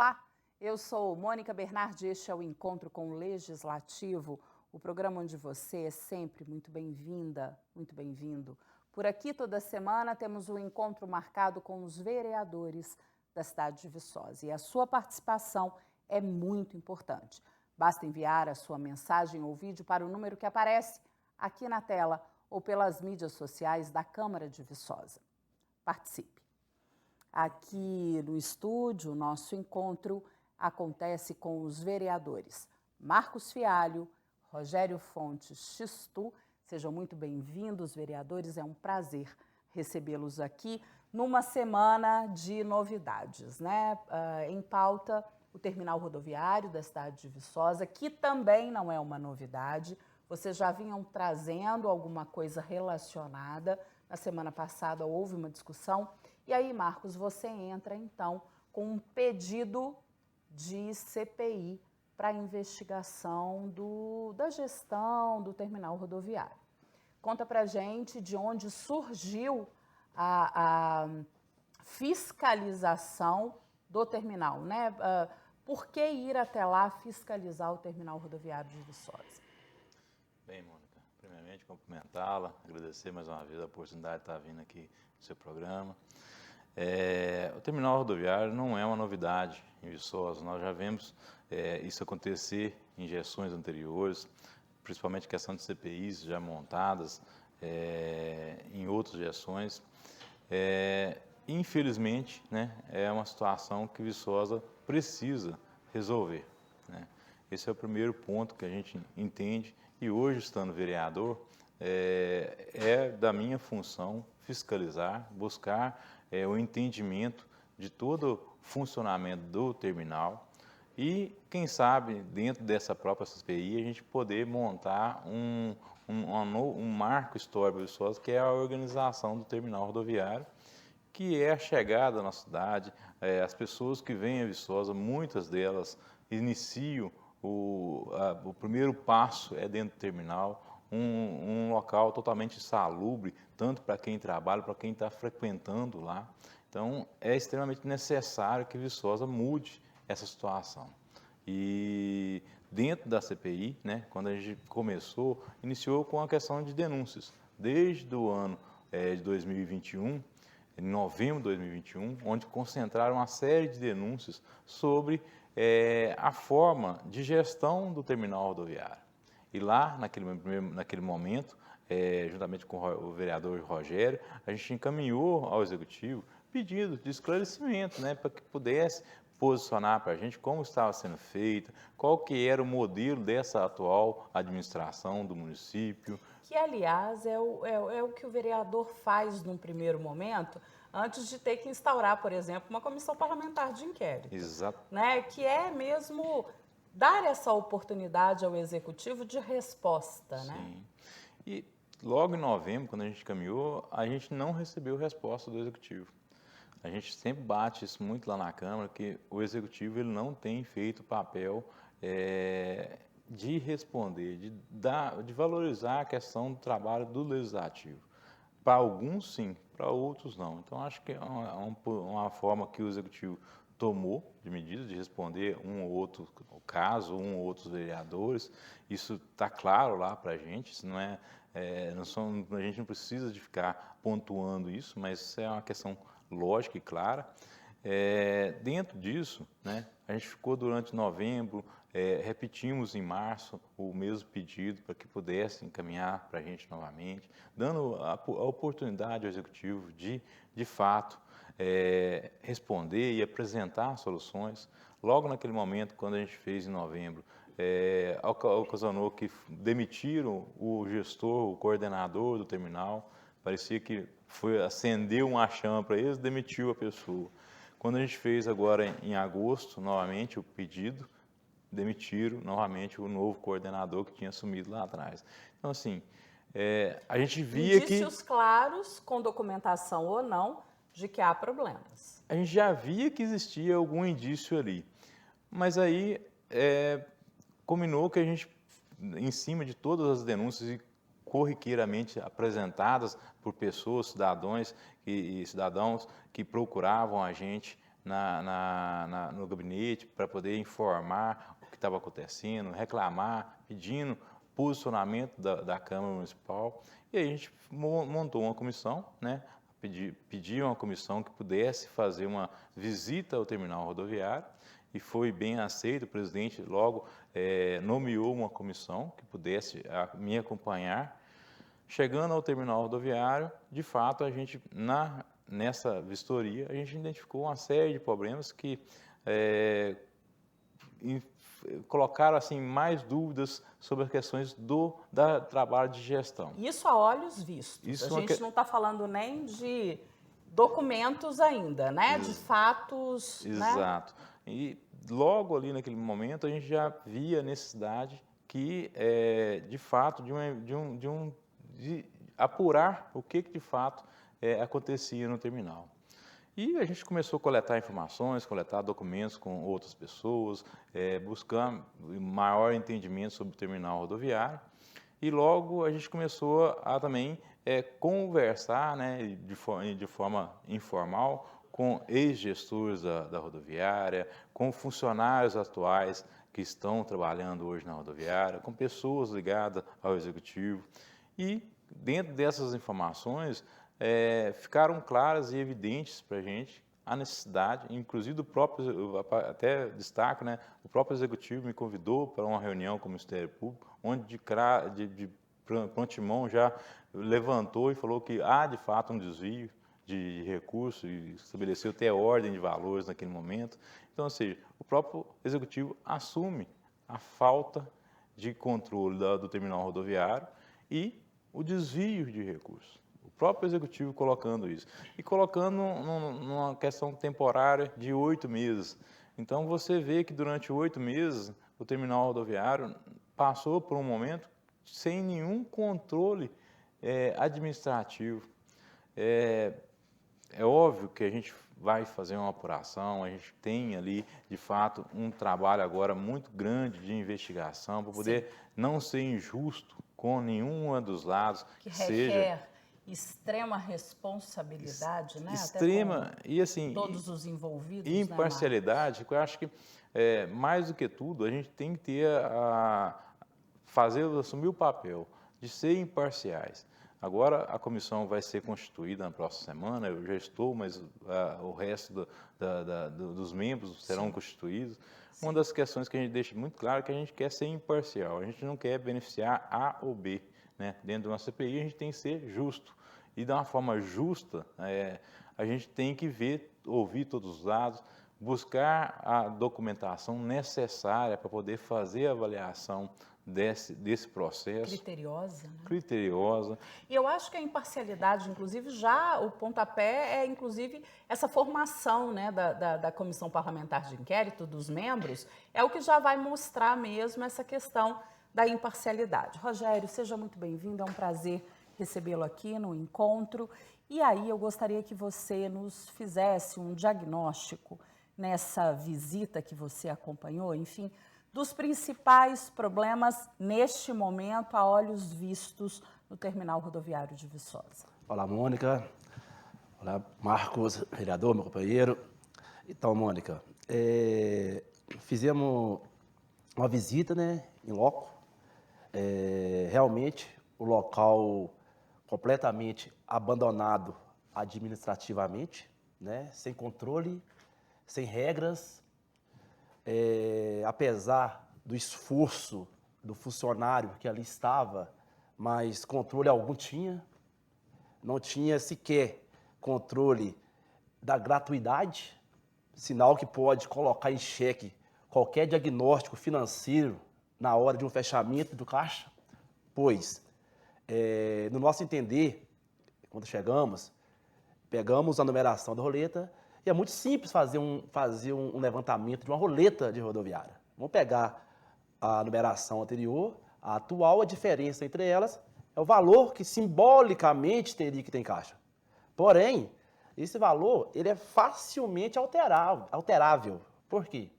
Olá, eu sou Mônica Bernardi, este é o Encontro com o Legislativo, o programa onde você é sempre muito bem-vinda, muito bem-vindo. Por aqui, toda semana, temos um encontro marcado com os vereadores da cidade de Viçosa e a sua participação é muito importante. Basta enviar a sua mensagem ou vídeo para o número que aparece aqui na tela ou pelas mídias sociais da Câmara de Viçosa. Participe! Aqui no estúdio, o nosso encontro acontece com os vereadores Marcos Fialho, Rogério Fontes Xistu. Sejam muito bem-vindos, vereadores. É um prazer recebê-los aqui numa semana de novidades, né? Em pauta, o terminal rodoviário da cidade de Viçosa, que também não é uma novidade. Vocês já vinham trazendo alguma coisa relacionada. Na semana passada houve uma discussão. E aí, Marcos, você entra, então, com um pedido de CPI para a investigação da gestão do terminal rodoviário. Conta para a gente de onde surgiu a fiscalização do terminal, né? Por que ir até lá fiscalizar o terminal rodoviário de Viçosa? Bem, Mônica, primeiramente cumprimentá-la, agradecer mais uma vez a oportunidade de estar vindo aqui no seu programa. O terminal rodoviário não é uma novidade em Viçosa, nós já vemos isso acontecer em gestões anteriores, principalmente questão de CPIs já montadas em outras gestões. Infelizmente, né, é uma situação que Viçosa precisa resolver, né? Esse é o primeiro ponto que a gente entende e hoje, estando vereador, é da minha função fiscalizar, buscar o entendimento de todo o funcionamento do terminal e, quem sabe, dentro dessa própria CPI, a gente poder montar um marco histórico de Viçosa, que é a organização do terminal rodoviário, que é a chegada na cidade. As pessoas que vêm a Viçosa, muitas delas iniciam o primeiro passo dentro do terminal, um local totalmente insalubre, tanto para quem trabalha, para quem está frequentando lá. Então, é extremamente necessário que Viçosa mude essa situação. E dentro da CPI, né, quando a gente começou, iniciou com a questão de denúncias. Desde o ano de 2021, em novembro de 2021, onde concentraram uma série de denúncias sobre a forma de gestão do terminal rodoviário. E lá, naquele momento, juntamente com o vereador Rogério, a gente encaminhou ao Executivo pedido de esclarecimento, né, para que pudesse posicionar para a gente como estava sendo feita, qual que era o modelo dessa atual administração do município. Que, aliás, é o que o vereador faz num primeiro momento, antes de ter que instaurar, por exemplo, uma comissão parlamentar de inquérito. Exato. Né? Que é mesmo dar essa oportunidade ao executivo de resposta. Sim. Né? E logo em novembro, quando a gente caminhou, a gente não recebeu resposta do executivo. A gente sempre bate isso muito lá na Câmara, que o executivo ele não tem feito o papel de responder, de valorizar a questão do trabalho do legislativo. Para alguns, sim, para outros, não. Então, acho que é uma forma que o executivo tomou de medidas de responder um ou outro caso, um ou outros vereadores. Isso está claro lá para a gente, isso não é, a gente não precisa de ficar pontuando isso, mas isso é uma questão lógica e clara. Dentro disso, né, a gente ficou durante novembro, repetimos em março o mesmo pedido para que pudesse encaminhar para a gente novamente, dando a oportunidade ao Executivo de fato, responder e apresentar soluções. Logo naquele momento, quando a gente fez em novembro, ocasionou que demitiram o gestor, o coordenador do terminal, parecia que acendeu uma chama para eles, demitiu a pessoa. Quando a gente fez agora em agosto, novamente, o pedido, demitiram novamente o novo coordenador que tinha assumido lá atrás. Então, assim, a gente via Indícios claros, com documentação ou não, de que há problemas. A gente já via que existia algum indício ali. Mas aí, combinou que a gente, em cima de todas as denúncias corriqueiramente apresentadas por pessoas, cidadãos que procuravam a gente no gabinete para poder informar o que estava acontecendo, reclamar, pedindo posicionamento da Câmara Municipal. E aí a gente montou uma comissão, né? Pediu uma comissão que pudesse fazer uma visita ao terminal rodoviário e foi bem aceito. O presidente logo nomeou uma comissão que pudesse me acompanhar. Chegando ao terminal rodoviário, de fato, a gente, nessa vistoria, a gente identificou uma série de problemas que colocaram assim mais dúvidas sobre as questões do trabalho de gestão. Isso a olhos vistos. A gente não está falando nem de documentos ainda, né? De fatos. Exato. Né? E logo ali naquele momento a gente já via a necessidade que, de fato, de apurar o que de fato acontecia no terminal. E a gente começou a coletar informações, coletar documentos com outras pessoas, buscar maior entendimento sobre o terminal rodoviário. E logo a gente começou a também conversar, né, de forma informal com ex-gestores da rodoviária, com funcionários atuais que estão trabalhando hoje na rodoviária, com pessoas ligadas ao executivo. E dentro dessas informações, ficaram claras e evidentes para a gente a necessidade, inclusive do próprio, até destaco, né, o próprio executivo me convidou para uma reunião com o Ministério Público, onde de prontimão já levantou e falou que há de fato um desvio de recursos e estabeleceu até ordem de valores naquele momento. Então, ou seja, o próprio executivo assume a falta de controle do terminal rodoviário e o desvio de recursos. O próprio executivo colocando isso. E colocando numa questão temporária de 8 meses. Então, você vê que durante 8 meses, o terminal rodoviário passou por um momento sem nenhum controle administrativo. É óbvio que a gente vai fazer uma apuração, a gente tem ali, de fato, um trabalho agora muito grande de investigação para poder não ser injusto com nenhum dos lados. Que requer extrema responsabilidade, né? Extrema, até e assim, todos os envolvidos. Imparcialidade, que eu acho que, mais do que tudo, a gente tem que ter assumir o papel de ser imparciais. Agora a comissão vai ser constituída na próxima semana, eu já estou, mas o resto dos membros serão constituídos. Sim. Uma das questões que a gente deixa muito claro é que a gente quer ser imparcial, a gente não quer beneficiar A ou B. Né? Dentro de uma CPI a gente tem que ser justo. E de uma forma justa, a gente tem que ouvir todos os lados, buscar a documentação necessária para poder fazer a avaliação desse processo. Criteriosa, né? Criteriosa. E eu acho que a imparcialidade, inclusive, já o pontapé inclusive, essa formação, né, da Comissão Parlamentar de Inquérito, dos membros, é o que já vai mostrar mesmo essa questão da imparcialidade. Rogério, seja muito bem-vindo, é um prazer recebê-lo aqui no encontro. E aí eu gostaria que você nos fizesse um diagnóstico nessa visita que você acompanhou, enfim, dos principais problemas neste momento, a olhos vistos, no terminal rodoviário de Viçosa. Olá, Mônica. Olá, Marcos, vereador, meu companheiro. Então, Mônica, fizemos uma visita, né, em loco. Realmente, o local completamente abandonado administrativamente, né, sem controle, sem regras. Apesar do esforço do funcionário que ali estava, mas controle algum tinha, não tinha sequer controle da gratuidade, sinal que pode colocar em xeque qualquer diagnóstico financeiro na hora de um fechamento do caixa, pois, no nosso entender, quando chegamos, pegamos a numeração da roleta. E é muito simples fazer um levantamento de uma roleta de rodoviária. Vamos pegar a numeração anterior, a atual, a diferença entre elas é o valor que simbolicamente teria que ter em caixa. Porém, esse valor ele é facilmente alterável. Por quê?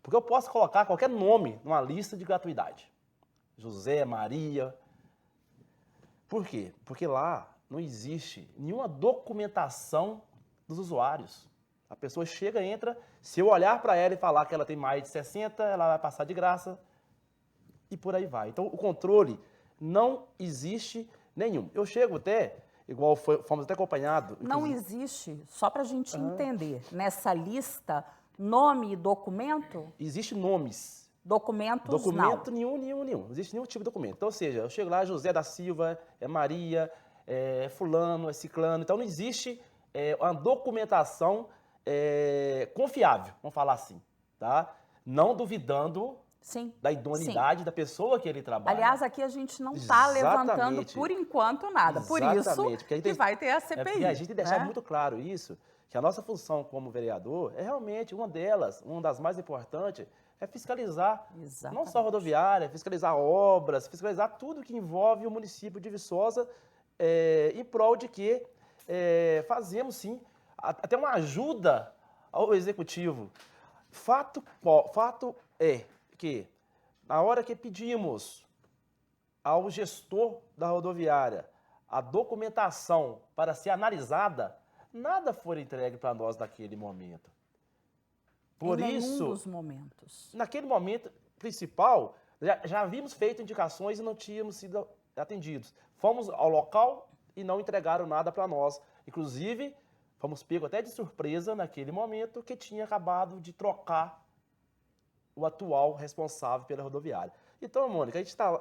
Porque eu posso colocar qualquer nome numa lista de gratuidade. José, Maria. Por quê? Porque lá não existe nenhuma documentação dos usuários. A pessoa chega, entra, se eu olhar para ela e falar que ela tem mais de 60, ela vai passar de graça e por aí vai. Então, o controle não existe nenhum. Eu chego até, igual fomos até acompanhados... Não existe, só para a gente entender, nessa lista, nome e documento? Existe nomes. Documentos Documento não. nenhum. Não existe nenhum tipo de documento. Então, ou seja, eu chego lá, José da Silva, é Maria, é fulano, é ciclano. Então, não existe uma documentação confiável, vamos falar assim, tá? Não duvidando Sim, da idoneidade sim. da pessoa que ele trabalha. Aliás, aqui a gente não está levantando, Exatamente. por enquanto, nada. Por Exatamente, isso porque a gente que vai ter a CPI. porque a gente tem que deixar né? muito claro isso, que a nossa função como vereador é realmente uma das mais importantes, é fiscalizar, não só Exatamente. a rodoviária, fiscalizar obras, fiscalizar tudo que envolve o município de Viçosa, em prol de que fazemos, sim, até uma ajuda ao executivo. Fato é que, na hora que pedimos ao gestor da rodoviária a documentação para ser analisada, nada foi entregue para nós naquele momento. Por em isso, nenhum dos momentos. naquele momento principal, já havíamos feito indicações e não tínhamos sido atendidos. Fomos ao local e não entregaram nada para nós. Inclusive, fomos pegos até de surpresa naquele momento que tinha acabado de trocar o atual responsável pela rodoviária. Então, Mônica, a gente está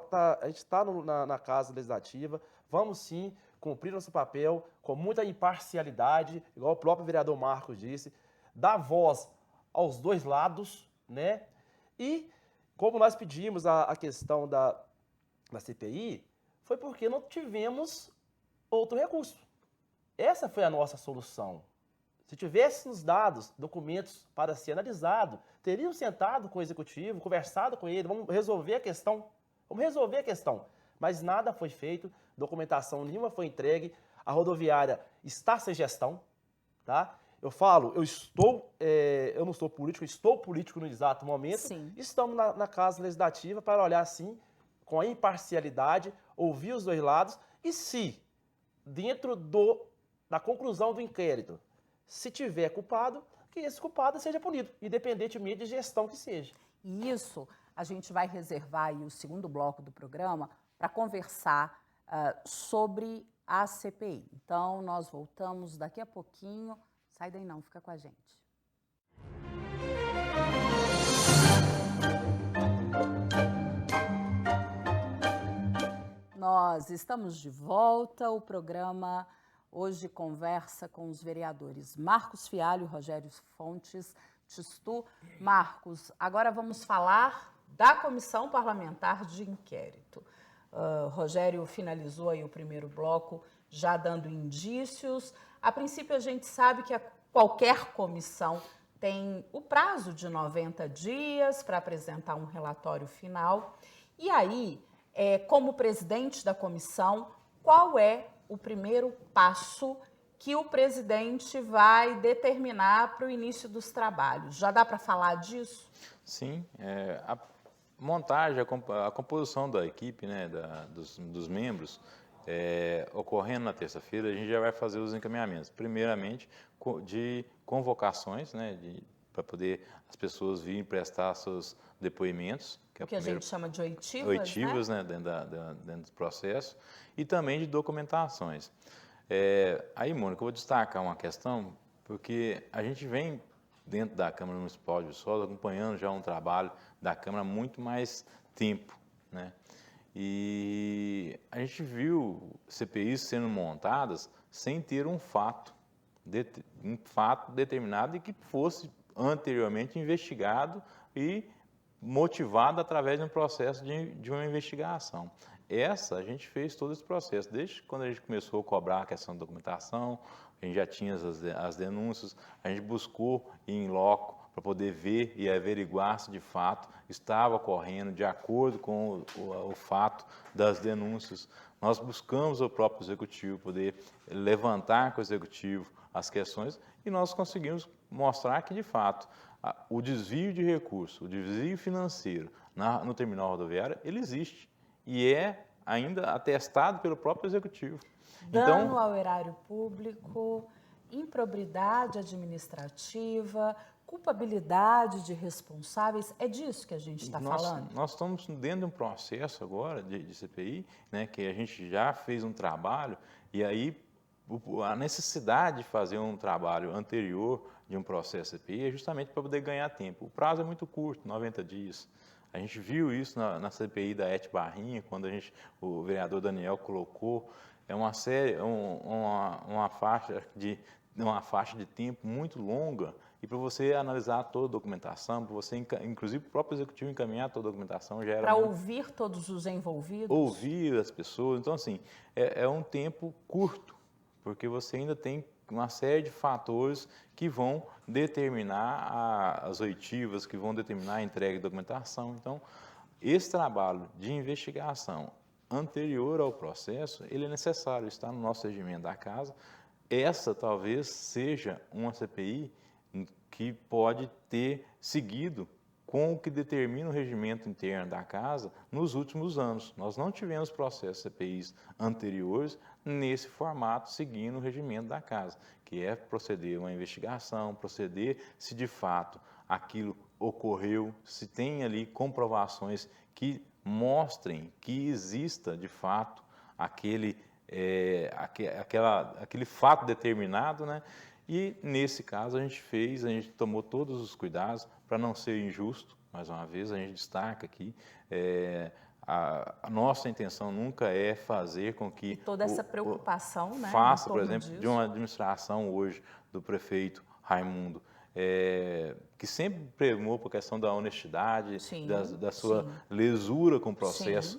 na Casa Legislativa, vamos sim cumprir nosso papel com muita imparcialidade, igual o próprio vereador Marcos disse, dar voz aos dois lados, né? E, como nós pedimos a questão da CPI, foi porque não tivemos outro recurso. Essa foi a nossa solução. Se tivéssemos dados, documentos para ser analisado, teríamos sentado com o executivo, conversado com ele, vamos resolver a questão. Mas nada foi feito, documentação nenhuma foi entregue, a rodoviária está sem gestão, tá? Eu não sou político, estou político no exato momento. Sim. Estamos na Casa Legislativa para olhar, sim, com a imparcialidade, ouvir os dois lados e se, dentro da conclusão do inquérito, se tiver culpado, que esse culpado seja punido, independentemente de gestão que seja. E isso a gente vai reservar aí o segundo bloco do programa para conversar sobre a CPI. Então, nós voltamos daqui a pouquinho. Sai daí não, fica com a gente. Nós estamos de volta. O programa hoje conversa com os vereadores Marcos Fialho e Rogério Fontes Tistu. Marcos, agora vamos falar da Comissão Parlamentar de Inquérito. Rogério finalizou aí o primeiro bloco, já dando indícios. A princípio, a gente sabe que qualquer comissão tem o prazo de 90 dias para apresentar um relatório final. E aí, como presidente da comissão, qual é o primeiro passo que o presidente vai determinar para o início dos trabalhos? Já dá para falar disso? Sim, a montagem, a composição da equipe, né, dos membros, ocorrendo na terça-feira, a gente já vai fazer os encaminhamentos. Primeiramente, de convocações, né, para poder as pessoas virem prestar seus depoimentos. Que é o que a gente chama de oitivas, oitivas, né, dentro do processo, e também de documentações. Aí, Mônica, eu vou destacar uma questão, porque a gente vem dentro da Câmara Municipal de Viçosa acompanhando já um trabalho da Câmara há muito mais tempo, né? E a gente viu CPIs sendo montadas sem ter um fato determinado e que fosse anteriormente investigado e motivado através de um processo de uma investigação. A gente fez todo esse processo, desde quando a gente começou a cobrar a questão da documentação, a gente já tinha as denúncias, a gente buscou ir em loco para poder ver e averiguar se de fato estava ocorrendo de acordo com o fato das denúncias. Nós buscamos o próprio executivo, poder levantar com o executivo as questões e nós conseguimos mostrar que de fato o desvio de recursos, o desvio financeiro no terminal rodoviário, ele existe e é ainda atestado pelo próprio executivo. Dano ao erário público, improbidade administrativa, culpabilidade de responsáveis, é disso que a gente está falando? Nós estamos dentro de um processo agora de CPI, né, que a gente já fez um trabalho, e aí a necessidade de fazer um trabalho anterior de um processo CPI é justamente para poder ganhar tempo. O prazo é muito curto, 90 dias. A gente viu isso na CPI da Et Barrinha, quando o vereador Daniel colocou uma faixa de tempo muito longa, e para você analisar toda a documentação, para você, inclusive, o próprio executivo encaminhar toda a documentação, já era... Para ouvir todos os envolvidos? Ouvir as pessoas. Então, assim, é um tempo curto, porque você ainda tem uma série de fatores que vão determinar as oitivas, que vão determinar a entrega de documentação. Então, esse trabalho de investigação anterior ao processo, ele é necessário, está no nosso regimento da casa. Essa talvez seja uma CPI que pode ter seguido com o que determina o regimento interno da casa nos últimos anos. Nós não tivemos processos CPIs anteriores nesse formato, seguindo o regimento da casa, que é proceder a uma investigação, proceder se de fato aquilo ocorreu, se tem ali comprovações que mostrem que exista de fato aquele fato determinado, né? E, nesse caso, a gente tomou todos os cuidados para não ser injusto. Mais uma vez, a gente destaca aqui, a nossa intenção nunca é fazer com que... E toda essa preocupação, né? Faça, por exemplo, de uma administração hoje do prefeito Raimundo, que sempre primou por questão da honestidade, da sua lisura com o processo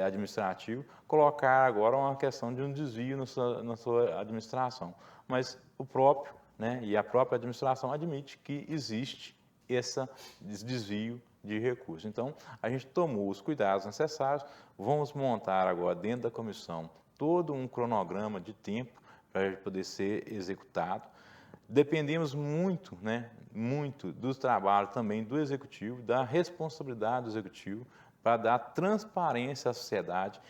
administrativo, colocar agora uma questão de um desvio na sua administração. Mas o próprio, né, e a própria administração admite que existe esse desvio de recursos. Então, a gente tomou os cuidados necessários, vamos montar agora dentro da comissão todo um cronograma de tempo para poder ser executado. Dependemos muito, né, muito do trabalho também do Executivo, da responsabilidade do Executivo, para dar transparência à sociedade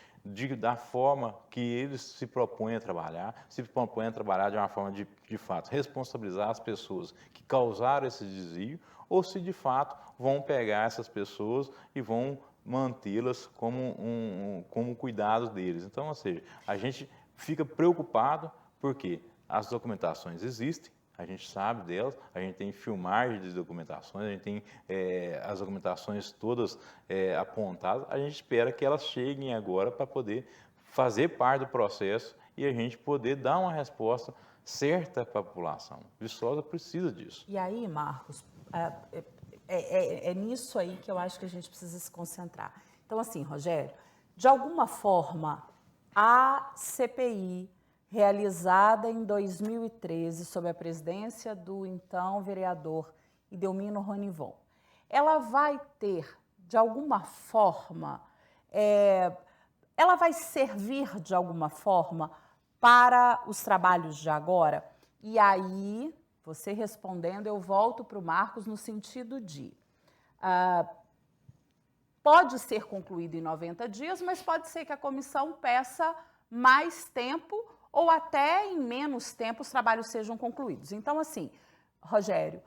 da forma que eles se propõem a trabalhar, de uma forma de fato, responsabilizar as pessoas que causaram esse desvio, ou se de fato vão pegar essas pessoas e vão mantê-las como cuidado deles. Então, ou seja, a gente fica preocupado porque as documentações existem, a gente sabe delas, a gente tem filmagem de documentações, a gente tem as documentações todas apontadas, a gente espera que elas cheguem agora para poder fazer parte do processo e a gente poder dar uma resposta certa para a população. Viçosa precisa disso. E aí, Marcos, é nisso aí que eu acho que a gente precisa se concentrar. Então, assim, Rogério, de alguma forma, a CPI realizada em 2013, sob a presidência do então vereador Idelmino Ronivon, ela vai ter, de alguma forma, ela vai servir de alguma forma para os trabalhos de agora? E aí, você respondendo, eu volto para o Marcos no sentido de pode ser concluído em 90 dias, mas pode ser que a comissão peça mais tempo ou até em menos tempo os trabalhos sejam concluídos. Então, assim, Rogério,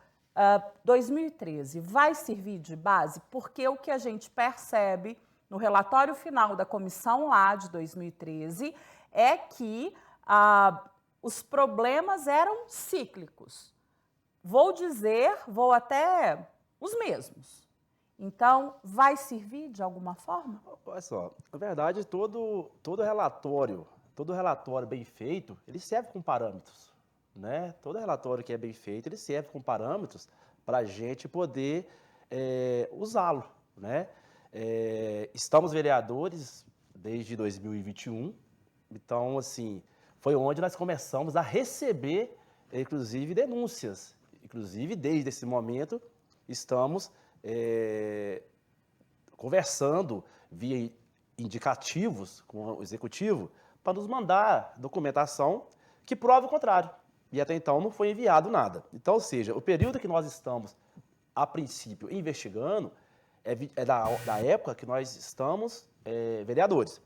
2013 vai servir de base porque o que a gente percebe no relatório final da comissão lá de 2013 é que os problemas eram cíclicos. Vou até os mesmos. Então, vai servir de alguma forma? Olha só, na verdade, todo relatório bem feito, ele serve com parâmetros, né? Todo relatório que é bem feito, ele serve com parâmetros para a gente poder usá-lo, né? Estamos vereadores desde 2021, então, assim, foi onde nós começamos a receber, inclusive, denúncias. Inclusive, desde esse momento, estamos conversando via indicativos com o Executivo para nos mandar documentação que prove o contrário. E até então não foi enviado nada. Então, ou seja, o período que nós estamos, a princípio, investigando é da época que nós estamos vereadores.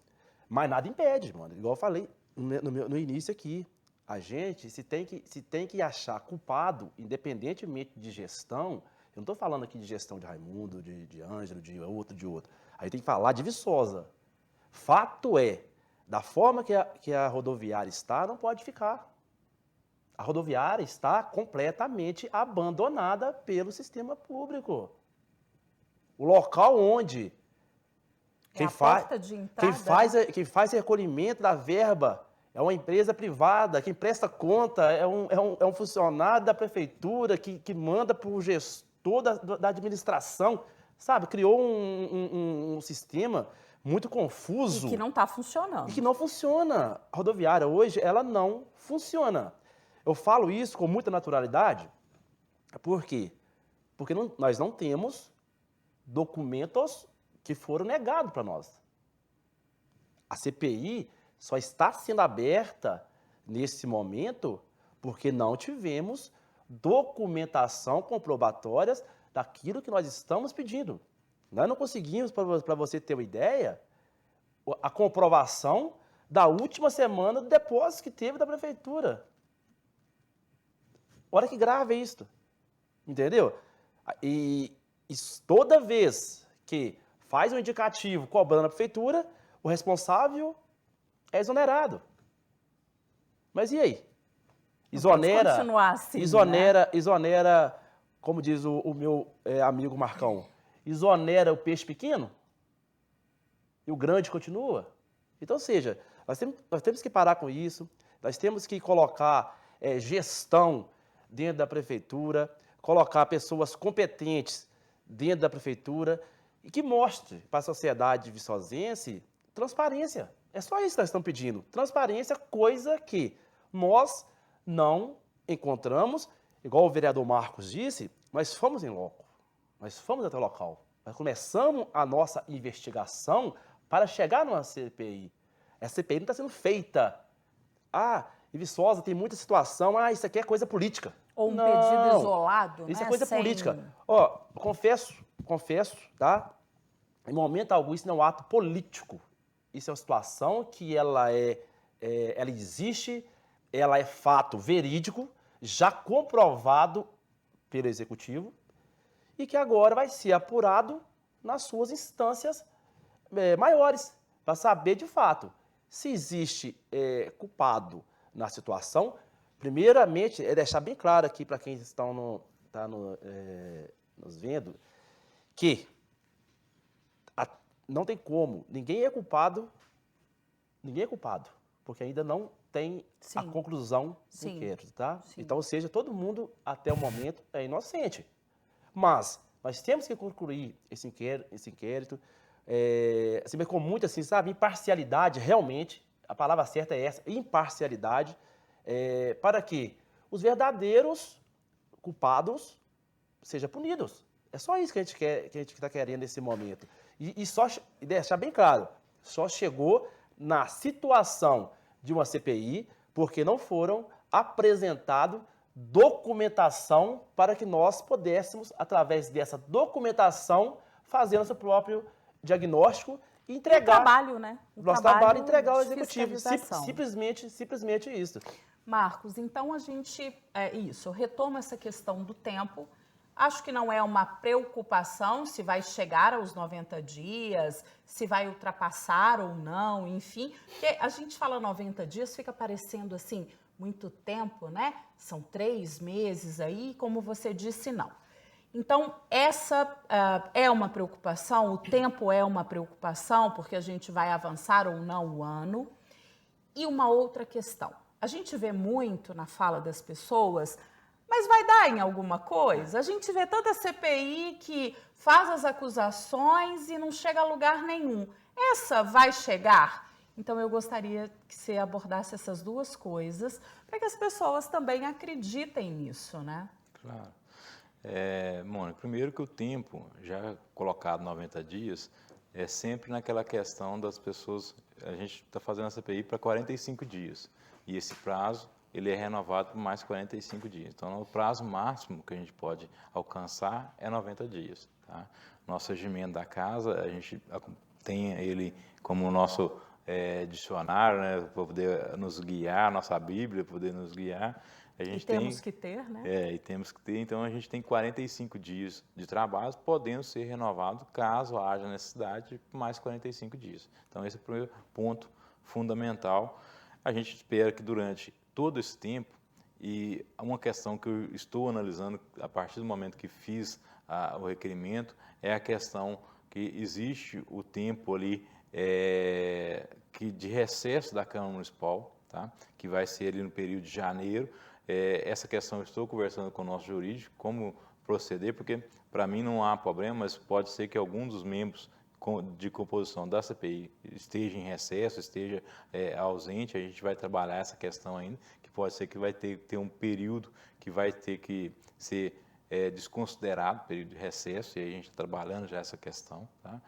Mas nada impede, mano. Igual eu falei no início aqui, a gente se tem que achar culpado, independentemente de gestão. Eu não estou falando aqui de gestão de Raimundo, de Ângelo, de outro. Aí tem que falar de Viçosa. Fato é, da forma que a rodoviária está, não pode ficar. A rodoviária está completamente abandonada pelo sistema público. O local onde quem faz recolhimento da verba é uma empresa privada, quem presta conta é um funcionário da prefeitura que manda para o gestor da administração, sabe? Criou um sistema muito confuso. E que não está funcionando. E que não funciona. A rodoviária hoje, ela não funciona. Eu falo isso com muita naturalidade, por quê? Porque nós não temos documentos que foram negados para nós. A CPI só está sendo aberta nesse momento porque não tivemos documentação comprobatórias daquilo que nós estamos pedindo. Nós não conseguimos, para você ter uma ideia, a comprovação da última semana do depósito que teve da prefeitura. Olha que grave é isso, entendeu? E toda vez que faz um indicativo cobrando a prefeitura, o responsável é exonerado. Mas e aí? Exonera, pode continuar assim, exonera, como diz o meu amigo Marcão, exonera o peixe pequeno e o grande continua. Então, ou seja, nós temos que parar com isso, nós temos que colocar gestão dentro da prefeitura, colocar pessoas competentes dentro da prefeitura e que mostre para a sociedade viçosense transparência. É só isso que nós estamos pedindo. Transparência, coisa que nós não encontramos, igual o vereador Marcos disse, nós fomos em loco, nós fomos até o local, nós começamos a nossa investigação para chegar numa CPI. Essa CPI não está sendo feita. Em Viçosa tem muita situação, isso aqui é coisa política. Ou um pedido isolado, isso né? É coisa política. Confesso, tá? Em momento algum, isso não é um ato político. Isso é uma situação que ela existe, ela é fato verídico, já comprovado pelo Executivo, e que agora vai ser apurado nas suas instâncias maiores, para saber de fato se existe culpado na situação. Primeiramente, deixar bem claro aqui para quem está nos vendo, que não tem como, ninguém é culpado, porque ainda não tem a conclusão do inquérito, tá? Sim. Então, ou seja, todo mundo, até o momento, é inocente. Mas nós temos que concluir esse inquérito assim, mas com muita, assim, sabe, imparcialidade, realmente, a palavra certa é essa, imparcialidade, para que os verdadeiros culpados sejam punidos. É só isso que a gente quer, que a gente está querendo nesse momento. E deixar bem claro, só chegou na situação de uma CPI porque não foram apresentados documentação para que nós pudéssemos, através dessa documentação, fazer nosso próprio diagnóstico e entregar. O trabalho, né? Nosso trabalho, entregar ao Executivo. Simplesmente isso. Marcos, então a gente, eu retomo essa questão do tempo. Acho que não é uma preocupação se vai chegar aos 90 dias, se vai ultrapassar ou não, enfim. Porque a gente fala 90 dias, fica parecendo assim, muito tempo, né? São 3 meses aí, como você disse, não. Então, essa é uma preocupação, o tempo é uma preocupação, porque a gente vai avançar ou não o ano. E uma outra questão, a gente vê muito na fala das pessoas, mas vai dar em alguma coisa? A gente vê tanta CPI que faz as acusações e não chega a lugar nenhum. Essa vai chegar? Então, eu gostaria que você abordasse essas duas coisas, para que as pessoas também acreditem nisso, né? Claro. Mônica, primeiro que o tempo, já colocado 90 dias, é sempre naquela questão das pessoas, a gente está fazendo a CPI para 45 dias, e esse prazo, ele é renovado por mais 45 dias. Então, o prazo máximo que a gente pode alcançar é 90 dias. Tá? Nosso regimento da casa, a gente tem ele como nosso dicionário, né, para poder nos guiar, nossa Bíblia, para poder nos guiar. A gente temos que ter, né? E temos que ter. Então, a gente tem 45 dias de trabalho, podendo ser renovado caso haja necessidade de mais 45 dias. Então, esse é o primeiro ponto fundamental. A gente espera que durante todo esse tempo, e uma questão que eu estou analisando a partir do momento que fiz o requerimento, é a questão que existe o tempo ali de recesso da Câmara Municipal, tá? Que vai ser ali no período de janeiro. Essa questão eu estou conversando com o nosso jurídico, como proceder, porque para mim não há problema, mas pode ser que algum dos membros de composição da CPI esteja em recesso, esteja ausente. A gente vai trabalhar essa questão ainda, que pode ser que vai ter um período que vai ter que ser desconsiderado, período de recesso, e a gente está trabalhando já essa questão. Tá?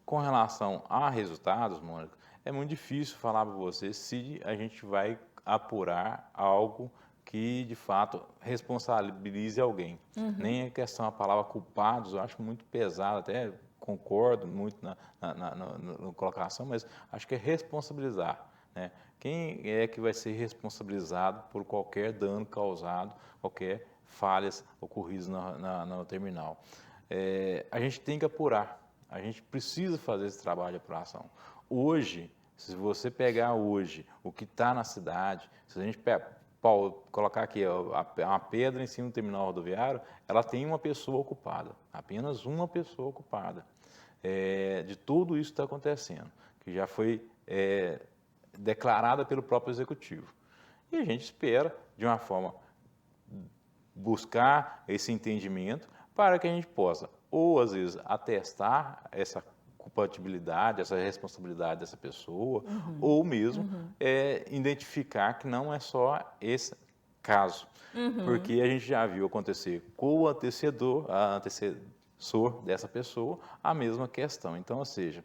Com relação a resultados, Mônica, é muito difícil falar para você se a gente vai apurar algo que, de fato, responsabilize alguém. Nem a questão, a palavra culpados, eu acho muito pesada, até concordo muito na colocação, mas acho que é responsabilizar. Né? Quem é que vai ser responsabilizado por qualquer dano causado, qualquer falhas ocorridas no terminal? A gente tem que apurar, a gente precisa fazer esse trabalho de apuração. Hoje, se você pegar hoje o que está na cidade, se a gente colocar aqui uma pedra em cima do terminal rodoviário, ela tem uma pessoa ocupada, apenas uma pessoa ocupada. De tudo isso que está acontecendo, que já foi declarada pelo próprio Executivo. E a gente espera, de uma forma, buscar esse entendimento para que a gente possa, ou às vezes, atestar essa compatibilidade, essa responsabilidade dessa pessoa, ou mesmo identificar que não é só esse caso. Porque a gente já viu acontecer com o antecessor dessa pessoa a mesma questão. Então, ou seja,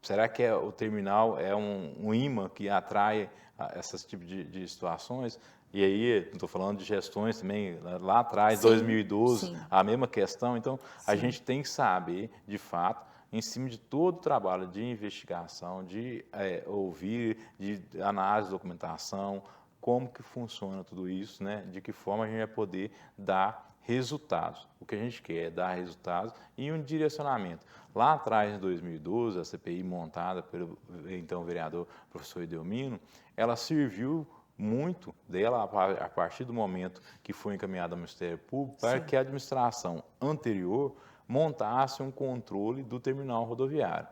será que o terminal é um imã que atrai esses tipos de situações? E aí, estou falando de gestões também, lá atrás, 2012, a mesma questão. Então, a gente tem que saber, de fato, em cima de todo o trabalho de investigação, de ouvir, de análise de documentação, como que funciona tudo isso, né? De que forma a gente vai poder dar resultados. O que a gente quer é dar resultados e um direcionamento. Lá atrás, em 2012, a CPI montada pelo então vereador professor Edelmino, ela serviu muito dela a partir do momento que foi encaminhada ao Ministério Público para que a administração anterior montasse um controle do terminal rodoviário,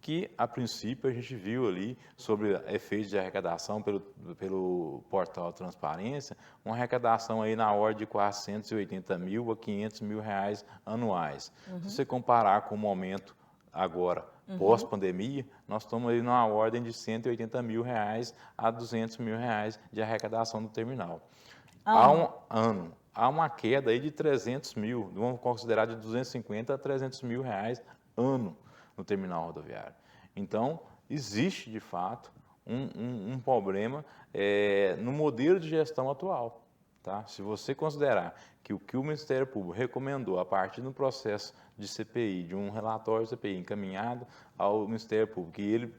que a princípio a gente viu ali sobre efeitos de arrecadação pelo portal Transparência, uma arrecadação aí na ordem de 480 mil a 500 mil reais anuais. Se você comparar com o momento agora, pós-pandemia, nós estamos aí numa ordem de 180 mil reais a 200 mil reais de arrecadação do terminal. Há um ano. Há uma queda aí de 300 mil, vamos considerar de 250 a 300 mil reais ano no terminal rodoviário. Então, existe, de fato, um problema no modelo de gestão atual. Tá? Se você considerar que o Ministério Público recomendou, a partir do processo de CPI, de um relatório de CPI encaminhado ao Ministério Público, e ele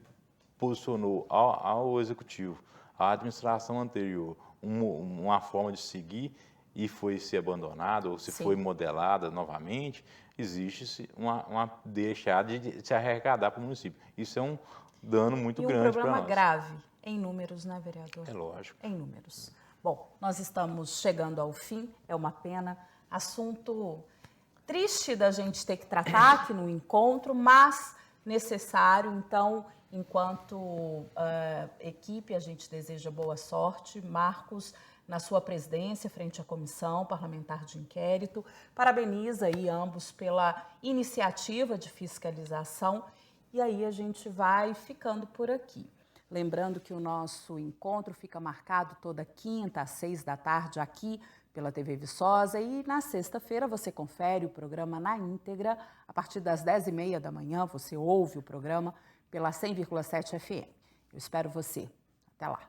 posicionou ao Executivo, à administração anterior, uma forma de seguir, e foi se abandonada ou se foi modelada novamente, existe uma deixada de se arrecadar para o município. Isso é um dano muito grande para nós. E um problema grave, em números, né, vereador? É lógico. Em números. Bom, nós estamos chegando ao fim, é uma pena, assunto triste da gente ter que tratar aqui no encontro, mas necessário. Então, enquanto equipe, a gente deseja boa sorte. Marcos, na sua presidência, frente à Comissão Parlamentar de Inquérito, parabeniza aí ambos pela iniciativa de fiscalização. E aí a gente vai ficando por aqui. Lembrando que o nosso encontro fica marcado toda quinta às 6 da tarde aqui pela TV Viçosa, e na sexta-feira você confere o programa na íntegra. A partir das 10h30 da manhã você ouve o programa pela 100,7 FM. Eu espero você. Até lá.